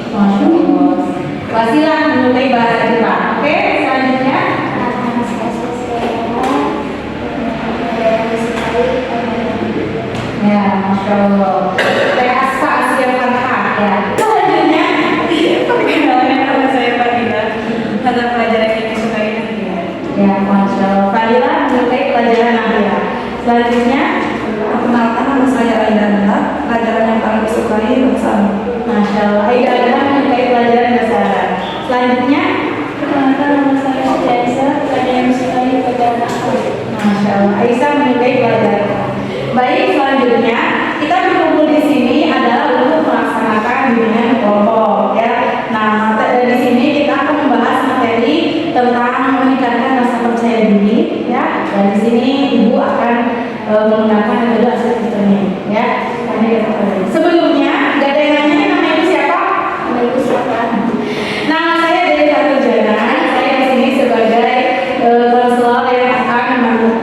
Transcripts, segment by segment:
Masya Allah. Wasilah menyukai bahasa Jepang. Oke, selanjutnya. Ya, Masya Allah. Asfa Asia Farhah ya. Selanjutnya, Perkenalkan nama saya Fadila. Mata pelajaran yang disukai Nadia. ya Masya Allah. Fadila menyukai pelajaran Nadia. Selanjutnya, Perkenalkan nama saya Aida Anda. Pelajaran yang paling disukai bahasa Arab. Masya Allah. Aida adalah menyukai pelajaran bahasa Arab. Selanjutnya, Perkenalkan nama saya Siti Aisyah, pelajaran yang disukai pelajaran Arab. Masya Allah. Aisyah menyukai pelajaran. Baik, selanjutnya kita berkumpul di sini adalah untuk melaksanakan bimbingan kelompok ya. Nah, di sini kita akan membahas materi tentang meningkatkan rasa percaya diri ya. Dan di sini Ibu akan menggunakan metode assessment ya. Sebelumnya, gak ada yang nanya nama Ibu siapa? Nama ibu siapa? Nama saya Dewi Sarujana. Saya di sini sebagai konselor yang akan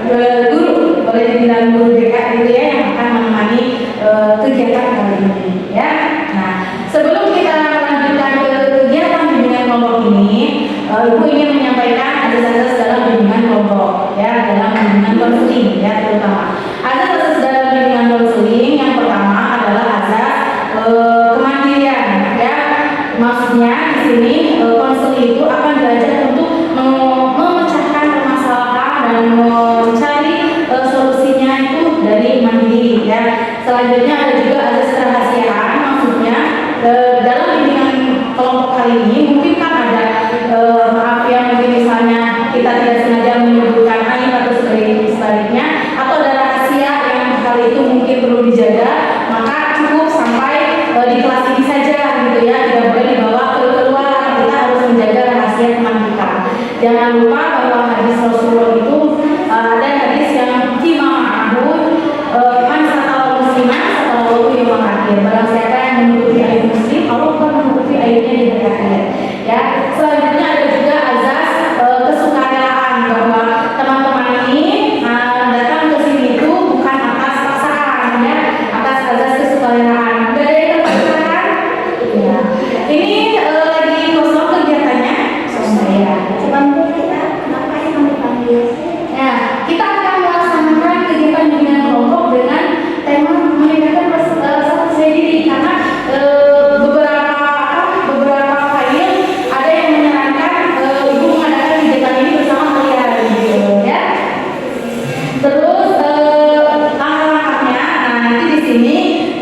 guru, boleh dibilang guru BK gitu ya, yang akan menemani kegiatan kali ini ya. Nah, sebelum kita melanjutkan ke kegiatan bimbingan kelompok ini, Ibu ingin menyampaikan asas-asas dalam bimbingan kelompok ya, dalam bimbingan konseling ya terutama. Asas-asas dalam bimbingan konseling yang pertama adalah asas kemandirian ya. Maksudnya di sini konseling itu akan belajar untuk memecahkan permasalahan dan mencari solusinya itu dari mandiri ya. Selanjutnya ada juga asas kerahasiaan. Maksudnya dalam bimbingan kelompok kali ini mungkin kan ada maaf ya, mungkin misalnya kita tidak sengaja menyebutkan aib atau sebaliknya, atau ada rahasia yang hal itu mungkin perlu dijaga, maka cukup sampai di kelas ini saja gitu ya, tidak boleh dibawa keluar. Kita harus menjaga rahasia teman kita. Jangan lupa bahwa hadis Rasulullah itu ada hadis yang kima ma'abud man satawal musliman satawal yaumul akhir. Barang siapa yang menutupi aib muslim, Allah akan menutupi aibnya di hari akhir ya. Selanjutnya ada juga azas kesukaraan, bahwa teman-teman ini datang ke sini itu bukan atas paksaan ya, atas azas kesukaraan. Gak ada yang terpaksakan ya. Ini lagi kosong kegiatannya ya. Sebelum kita, kenapa yang kami panggil? Ya, kita akan melaksanakan kegiatan bimbingan kelompok dengan tema meningkatkan rasa percaya diri, karena beberapa file ada yang menyarankan Ibu mengadakan kegiatan ini bersama kalian gitu ya. Terus langkah-langkahnya, nah nanti di sini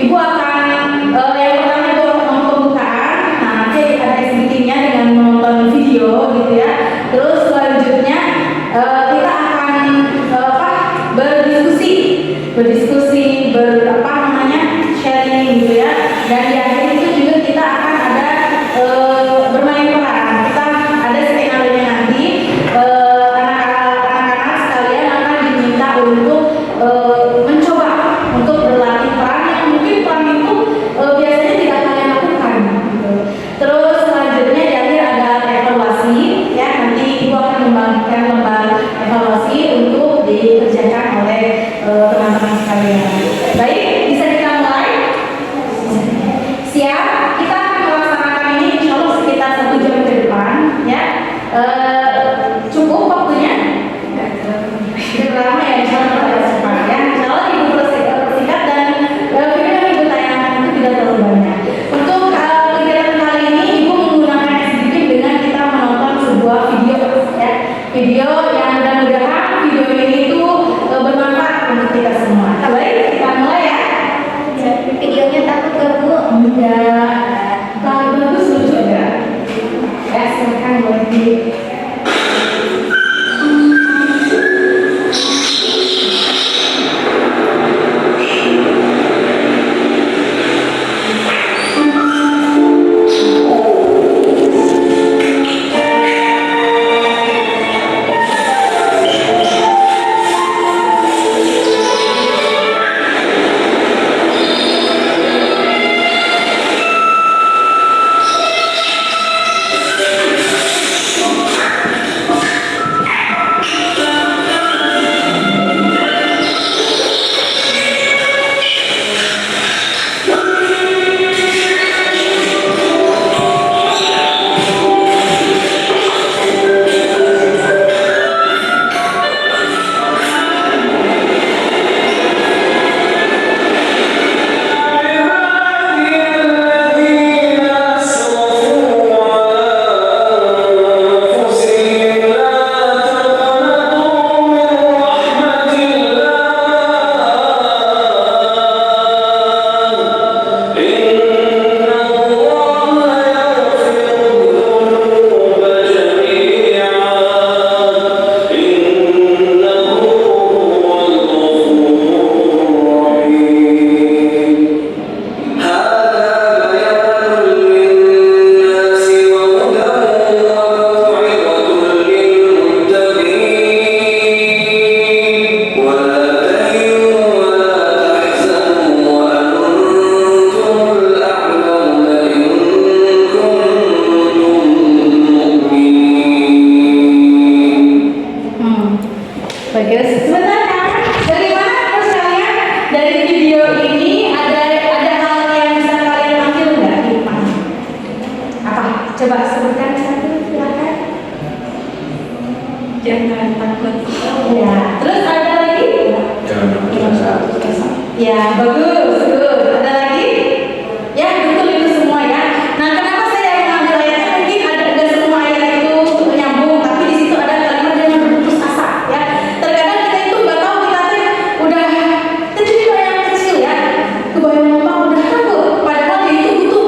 Ibu akan yang pertama itu pembukaan. Nah nanti ada editingnya dengan menonton video gitu ya. Terus selanjutnya kita akan berdiskusi sharing gitu ya. Dan di akhir itu juga kita akan ada bermain peran. Kita ada skenario nanti, anak-anak sekalian akan diminta untuk mencoba untuk berlatih peran yang mungkin peran itu biasanya tidak kalian lakukan gitu. Terus selanjutnya di akhir ada evaluasi ya, nanti Ibu akan membagikan lembar evaluasi untuk dikerjakan oleh teman-teman sekalian. Baik, bisa kita mulai? Siap? Kita akan melaksanakan ini insya Allah sekitar 1 jam ke depan ya. Cukup waktunya? Tidak lama ya, insya Allah tidak cepat ya. Insya Allah Ibu persingkat dan video yang Ibu tayangkan itu tidak terlalu banyak. Untuk kegiatan kali ini Ibu menggunakan SDK dengan kita menonton sebuah video ya. Video yang mudah-mudahan video ini itu bermanfaat untuk kita semua. Baik, kita mulai ya. Videonya takut ganggu? Enggak, bagus lucu enggak? Ya, silakan boleh di coba sebutkan satu, silakan. Jangan takut. Ya, terus ada lagi? Jangan putus asa. Ya, bagus, bagus. Ada lagi? Ya, betul itu semua ya. Nah, kenapa saya mengambil ayatnya? Mungkin ada semua ayat itu nyambung, tapi di situ ada kalimat jangan berputus asa ya. Terkadang kita itu nggak tahu kita tuh udah kecil yang kecil ya, kebayang mama udah takut, padahal dia itu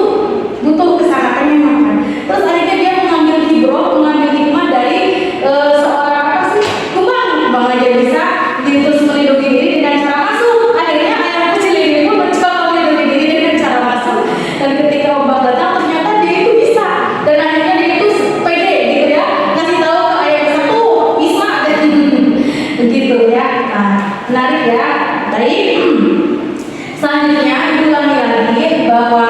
butuh kesehatan memang kan. Terus akhirnya dia mengambil hikmah dari seorang apa sih kumbang aja bisa terus melindungi diri dengan cara masuk. Akhirnya anak kecil ini pun mencoba melindungi diri dengan cara masuk, dan ketika ombak datang ternyata dia itu bisa, dan akhirnya dia itu pede gitu ya, ngasih tahu ke ayah besar tuh bisa dan begitu ya. Nah, menarik ya. Baik. Selanjutnya ibu ulangi lagi bahwa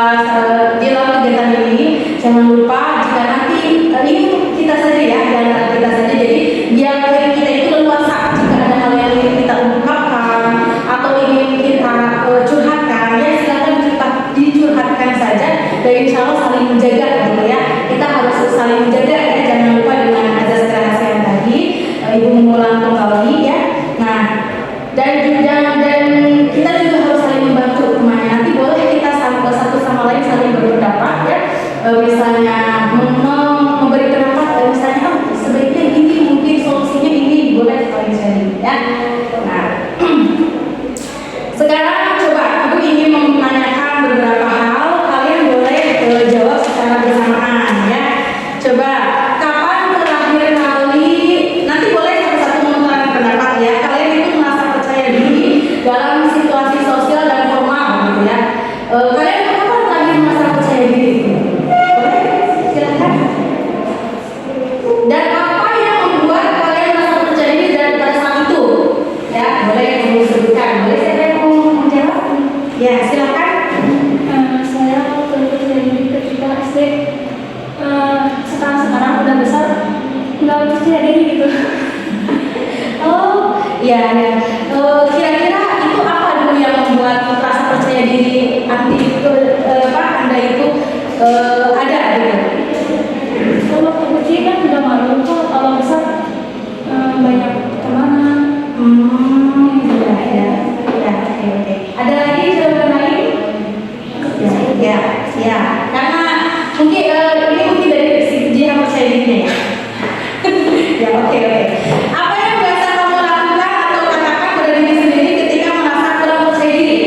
di dalam kegiatan ini jangan lupa jika nanti ini kita saja ya, dan kita saja, jadi biar kita itu leluasa jika ada hal yang ingin kita ungkapkan atau ingin kita curhatkan ya, silakan kita dicurhatkan saja, dan insya Allah saling menjaga gitu ya. Kita harus saling menjaga ya, jangan lupa dengan azas kerahasiaan tadi. Ibu mengulang kembali ya. Nah, dan kita juga harus saling membantu temannya. Nanti boleh kita satu sama lain saling berpendapat ya. Misalnya memberi pendapat, misalnya sebaiknya ini, mungkin solusinya ini, boleh saling sharing ya. Nah, sekarang coba ibu ingin menanyakan beberapa hal, kalian boleh jawab secara bersamaan ya. Coba kapan terakhir kali, nanti boleh satu-satu mengutarakan pendapat ya, kalian itu merasa percaya diri dalam situasi sosial dan formal gitu ya. Kalian kapan terakhir merasa percaya diri? Boleh? Silakan. Dan apa yang membuat kalian merasa percaya diri dan pada saat itu? Ya, boleh kamu sebutkan. Boleh siapa yang mau menjawab? Ya, silakan. Saya percaya diri ketika SD. Sekarang udah besar, nggak percaya diri gitu. Oh, ya, ya. Kira-kira itu apa dulu yang membuat rasa percaya diri Anda itu ada gitu? Kalau waktu kecil kan udah malu, kalau besar banyak teman. Ya, oke. Ada lagi jawaban lain? Ya. Karena mungkin ini mungkin dari segi dia percaya dirinya ya. Ya, oke. Apa yang biasa kamu lakukan atau katakan pada diri sendiri ketika merasa kurang percaya diri?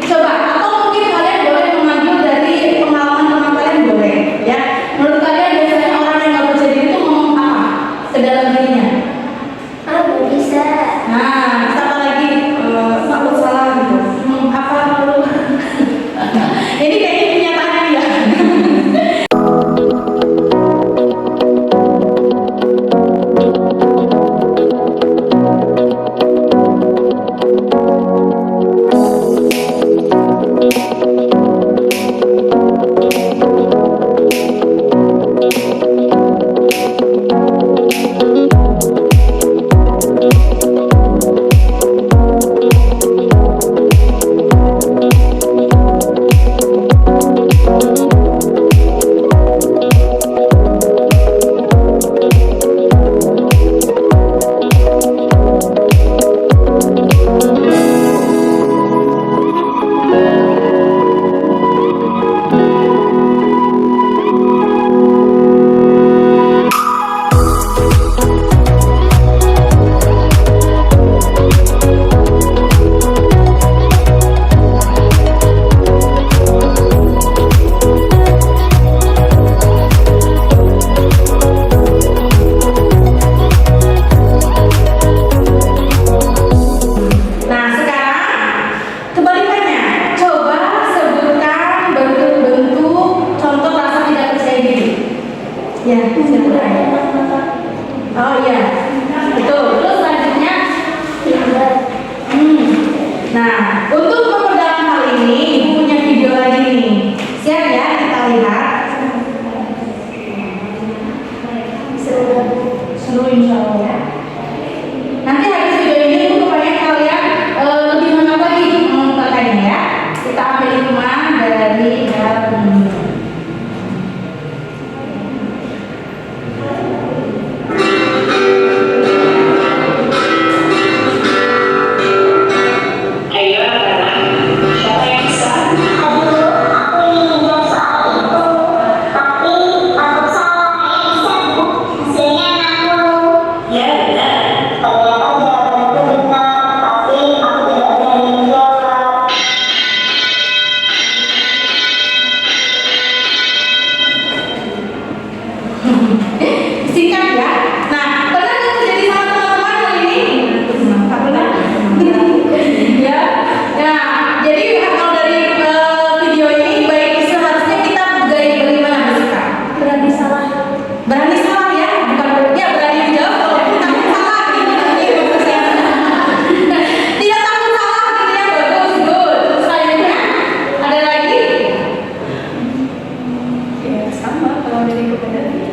Coba, atau mungkin kalian boleh mengambil dari pengalaman teman kalian, boleh ya. Menurut kalian biasanya orang yang nggak percaya diri itu ngomong apa ke dalam dirinya? Aku bisa. Nah, apa lagi? Takut salah gitu. Apa lalu? Ini kayaknya kenyataan ya.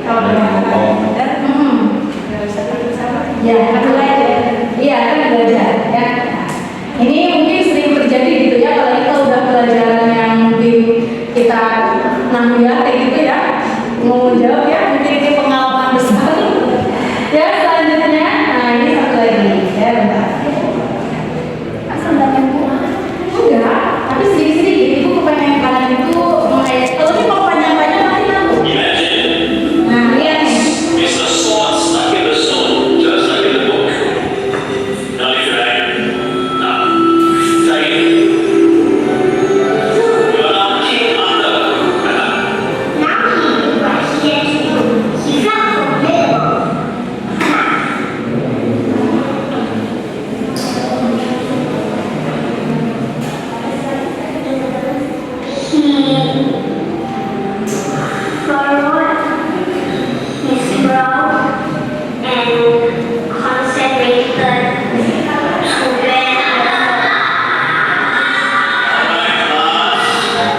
Kalau dan nggak bisa tidur sama. Ya, Kan belajar. iya kan belajar ya. Ini mungkin sering terjadi gitu ya, apalagi kalau udah pelajaran yang mungkin kita ya kayak gitu ya. Mau jawab ya, mungkin ini pengalaman besar. Ya selanjutnya, nah ini satu lagi ya bentar. Asal banyak buah. Enggak, tapi sedikit-sedikit ibu kepengen kalian itu mulai. Kalau ini mau panjang-panjang nanti nanggung. Nah lihat nih. It's the sword stuck in the stone, just like in the book. Now if you're now, take it. You are now king under.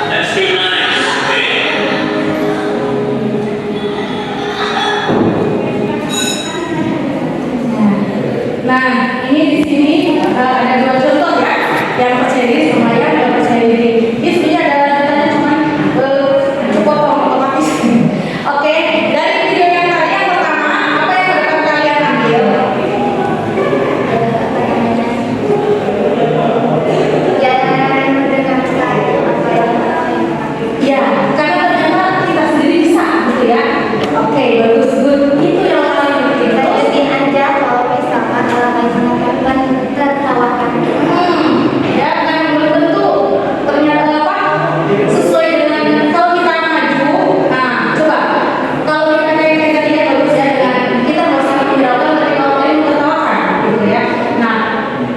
Let's be nice, okay? Nah, ini di sini ada dua contoh ya, yang percaya diri sama yang nggak percaya diri. Ini sebenarnya ada lanjutannya cuman cukup otomatis. Oke, dari video yang tadi yang pertama, apa yang akan kalian ambil? Ya, karena ternyata kita sendiri bisa, gitu ya. Oke, bagus, good. Itu yang kalian bikin. Ya kan belum tentu ternyata apa sesuai dengan kalau kita maju. Nah, coba kalau kita kayak tadi ya bagus ya dengan kita nggak usah menghiraukan tapi kalau kalian menertawakan gitu ya. Nah,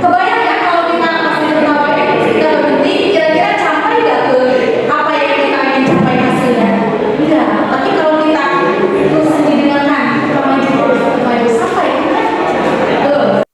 kebayang ya kalau kita pasti menertawakan kita berhenti kira-kira capai nggak ke apa yang kita ingin capai hasilnya? Enggak. Tapi kalau kita terus didengarkan kita maju sampai tuh.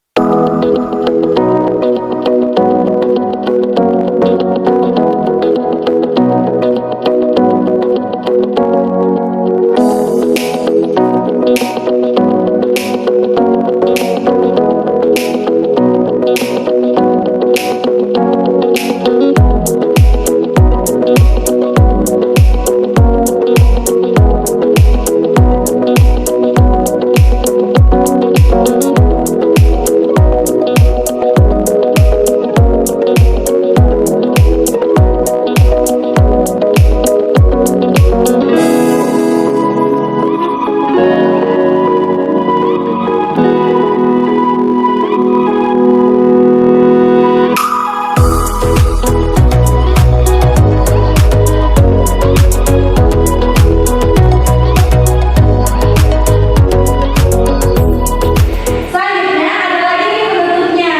Selanjutnya ada lagi nih penutupnya.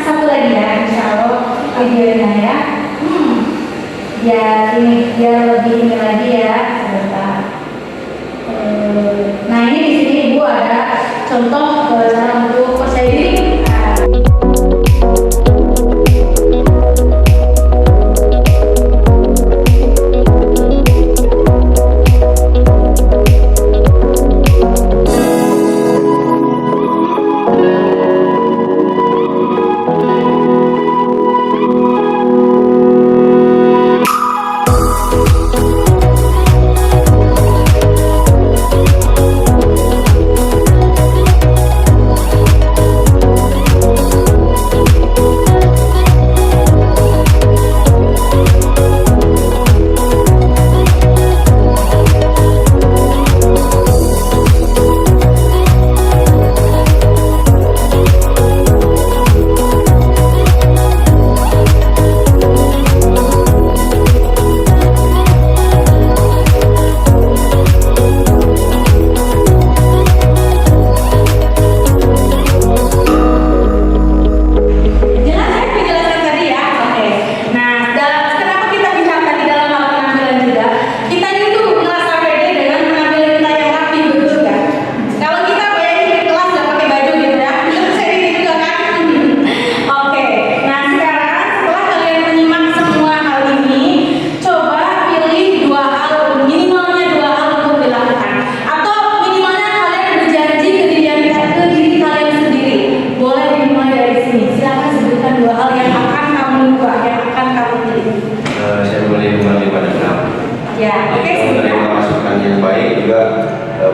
Satu lagi ya, insya Allah videonya ya. Ya ini biar lebih ini lagi ya. Sebentar. Nah ini di sini ibu ada contoh cara untuk percaya diri.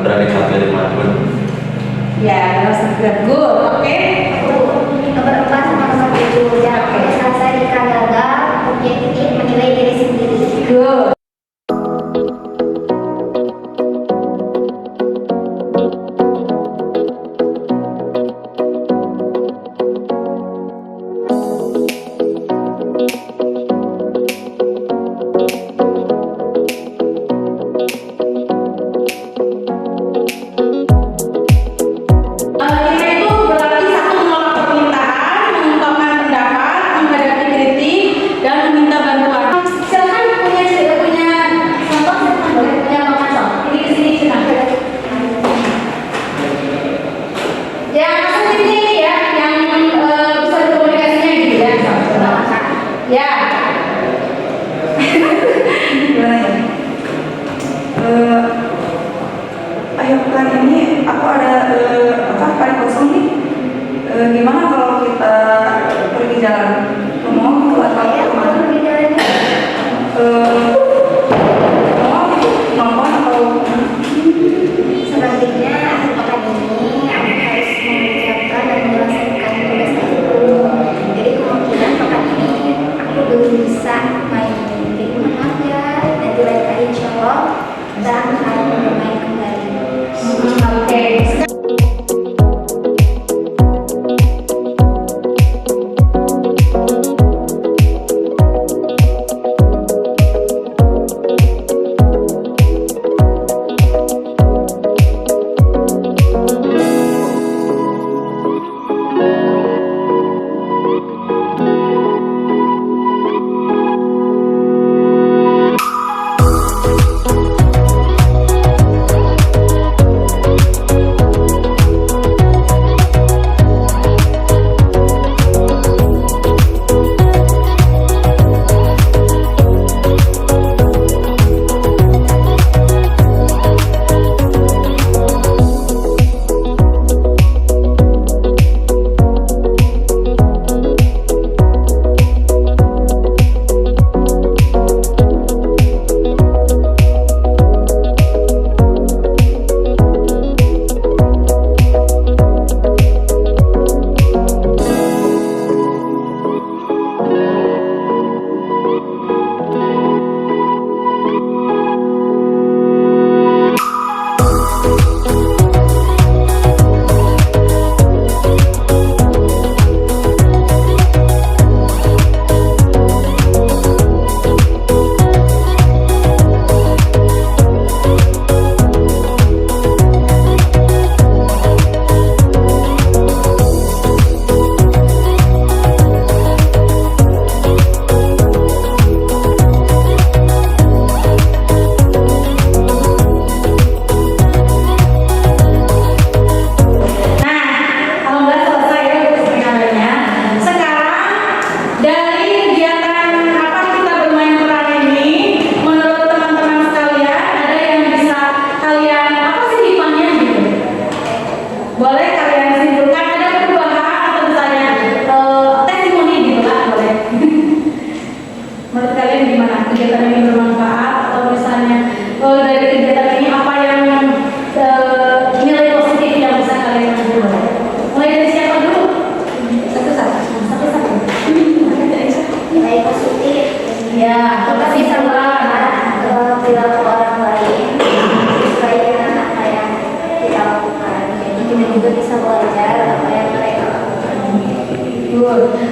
berani tampil dimanapun. Ya, harus good. Oke. Nomor 4 sama nomor 7 yang selesai di Kanada, objektif menilai diri sendiri. Good. Gimana ya? Akhir pekan ini aku ada hari kosong nih. Gimana kalau kita pergi jalan? Ngomong ke atau kemana? Ngomong nonton atau Selanjutnya, akhir pekan ini aku harus mengucapkan dan menyelesaikan tugas aku. Jadi kemungkinan pekan ini aku belum bisa main. Jadi mohon maaf ya. Nanti lain kali insya Allah kita akan bermain kembali. Oke.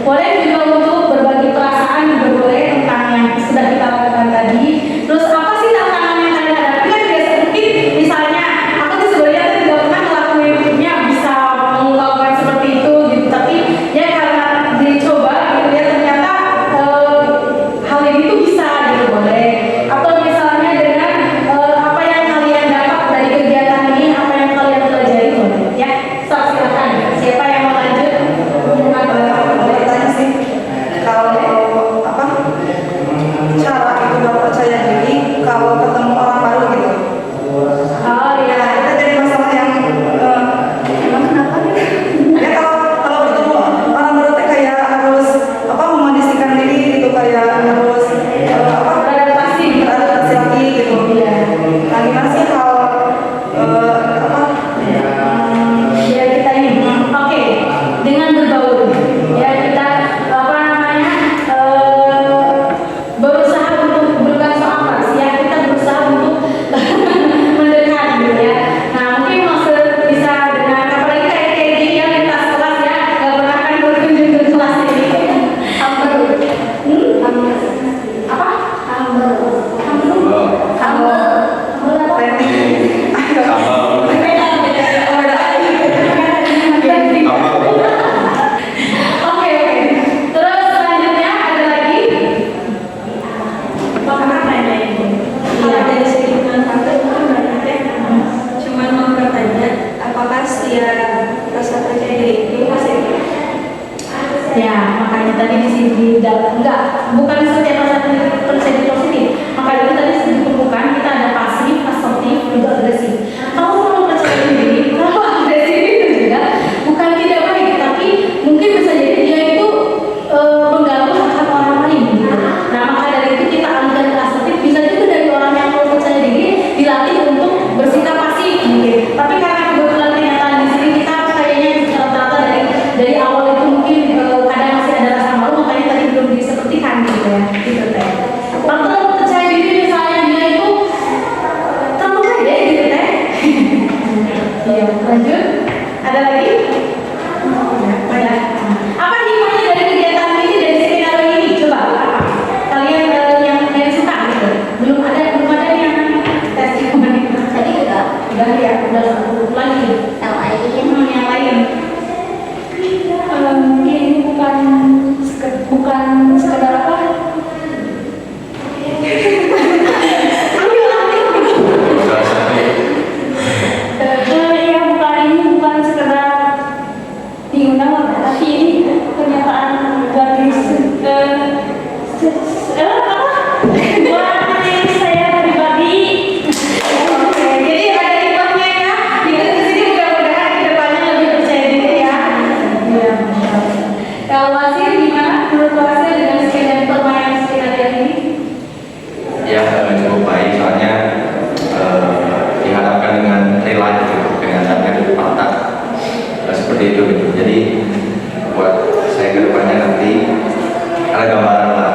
Boleh juga untuk berbagi perasaan juga boleh tentang yang sudah kita lakukan tadi. Terus apa sih tantangan yang kalian hadapi? Kan biasa mungkin misalnya aku tuh sebenarnya tidak pernah ngelakuinnya bisa mengungkapkan seperti itu gitu. Tapi ya karena dicoba gitu ya ternyata hal ini tuh bisa gitu boleh. Atau misalnya dengan apa yang kalian dapat dari kegiatan ini, apa yang kalian pelajari boleh. Ya, silakan. Siapa yang mau lanjut? kalau cara itu gak percaya diri kalau ketemu orang baru gitu. Oh Ya ya. itu jadi masalah yang emang kenapa nih? Ya kalau ketemu orang baru teh kayak harus memondisikan diri gitu, kayak harus Beradaptasi. beradaptasi lagi gitu. Iya. Nah gimana sih kalau tadi di sini enggak, bukan setiap pasangan terjadi positif. Maka itu tadi dikumpulkan kita ada pasif, asertif, juga agresif. Kalau perlu percaya diri, kalau agresif itu juga bukan tidak baik, tapi mungkin bisa jadi dia itu mengganggu hak orang lain. Gitu. Nah maka dari itu kita alihkan ke asertif, bisa juga dari orang yang perlu percaya diri dilatih untuk bersikap pasif mungkin. Tapi karena kebetulan kenyataan di sini kita kayaknya rata-rata dari awal itu mungkin kadang masih ada rasa malu, makanya tadi belum disepertikan gitu ya, gitu teh. Kalau terlalu percaya diri misalnya dia itu terlalu pede gitu teh. Iya, lanjut. Ada lagi? Ada. Apa hikmahnya dari kegiatan ini, dari skenario ini? Coba apa? Kalian yang suka gitu? Belum ada yang testimoni. Tadi udah Ya, udah satu lagi. yang lain. Yang lain. Mungkin ini bukan sekedar apa? Ya bukan sekedar diundang, tapi ini pernyataan dari buat diri saya pribadi. Oke, jadi ada hikmahnya ya. Kita di sini mudah-mudahan ke depannya lebih percaya diri ya. Iya, Masya Allah. Kalau Wasir gimana? Menurut Wasir dengan skenario permainan skenario ini? Ya cukup baik soalnya dihadapkan dengan real life gitu, dengan fakta seperti itu gitu. Jadi buat saya ke depannya nanti ada gambaran lah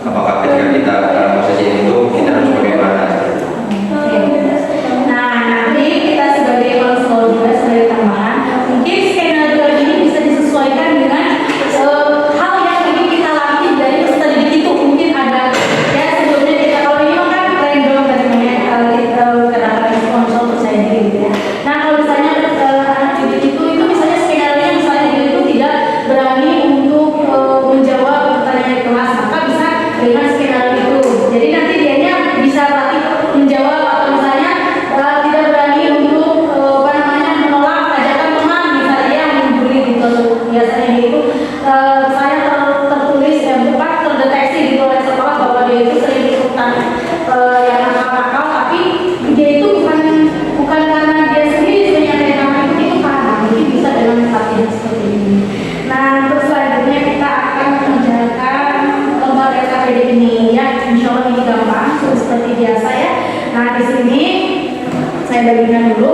apakah ketika kita dalam posisi itu kita harus bagaimana. Nah, nanti kita sebagai konselor juga sebagai tambahan, mungkin skenario ini bisa disesuaikan dengan hal yang ingin kita latih dari peserta didik itu. Mungkin ada ya sebelumnya kita kalau ini kan random katanya kadang-kadang konsol percaya diri gitu ya. Nah kalau misalnya anak didik itu misalnya skenario misalnya dia itu tidak berani untuk menjawab pertanyaan di kelas, maka bisa dengan skenario itu. Jadi nanti dianya bisa latih menjawab, atau misalnya tidak berani untuk menolak ajakan teman misalnya yang membuli gitu. Biasanya itu saya tertulis terdeteksi gitu oleh sekolah bahwa dia itu sering ikutan yang nakal-nakal, tapi dia itu bukan karena dia sendiri sebenarnya dari nama itu karena mungkin bisa dengan latihan seperti ini. Nah terus selanjutnya kita akan mengerjakan lomba SKPD ini ya, insya Allah ini gampang seperti biasa ya. Nah di sini saya bagikan dulu.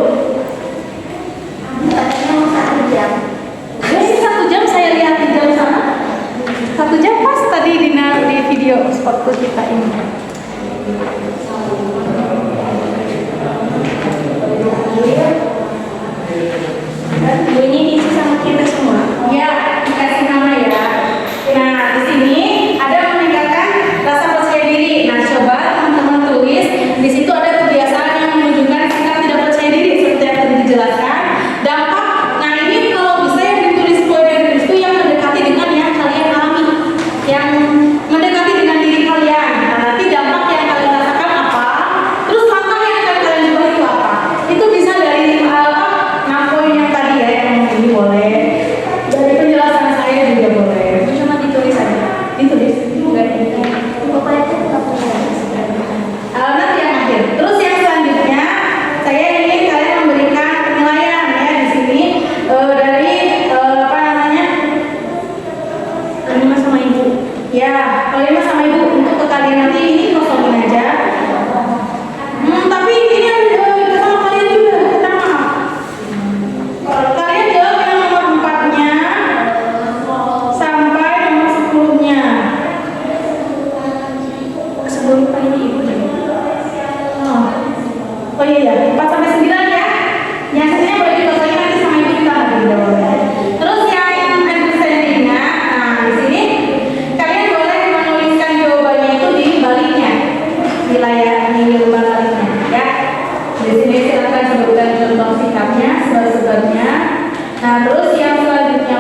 Katanya mau 1 jam. Ya sih 1 jam, saya lihat di jam sana 1 jam pas tadi di video spotku kita ini. Ini diisi sama kita semua. Ya, dikasih nama ya. Nah, di sini ada meningkatkan rasa percaya diri. Nah, coba teman-teman tulis. Di situ ada kebiasaan yang menunjukkan sikap tidak percaya diri seperti yang tadi dijelaskan. Dampak. Nah, ini kalau bisa yang ditulis itu yang mendekati dengan yang kalian alami, yang mendekati dengan diri kalian. Nah, nanti dampak yang kalian rasakan apa? Terus langkah yang akan kalian coba itu apa? Itu bisa dari 6 poin yang tadi ya, yang ini boleh. Dari penjelasan saya juga boleh. Cuma ditulis aja. Ditulis. Enggak ini. Pokoknya itu nggak punya. Nanti yang akhir. Terus yang selanjutnya saya ingin kalian memberikan penilaian ya di sini dari apa namanya? Kelima sama ibu. Ya, kelima sama ibu untuk ke kalian nanti ini kosongin aja. Tapi ini sama kalian juga. Kenapa? Kalian jawab yang nomor 4-nya sampai nomor 10-nya. Sebelum ini ibu deh. Oh iya, 4 sampai 9 ya. Yang satunya boleh dikosongin nanti sama ibu kita lagi boleh. Terus yang understanding-nya, nah di sini kalian boleh menuliskan jawabannya itu di baliknya, di layar di lembar baliknya ya. Di sini silakan sebutkan contoh sikapnya, sebab-sebabnya. Nah terus yang selanjutnya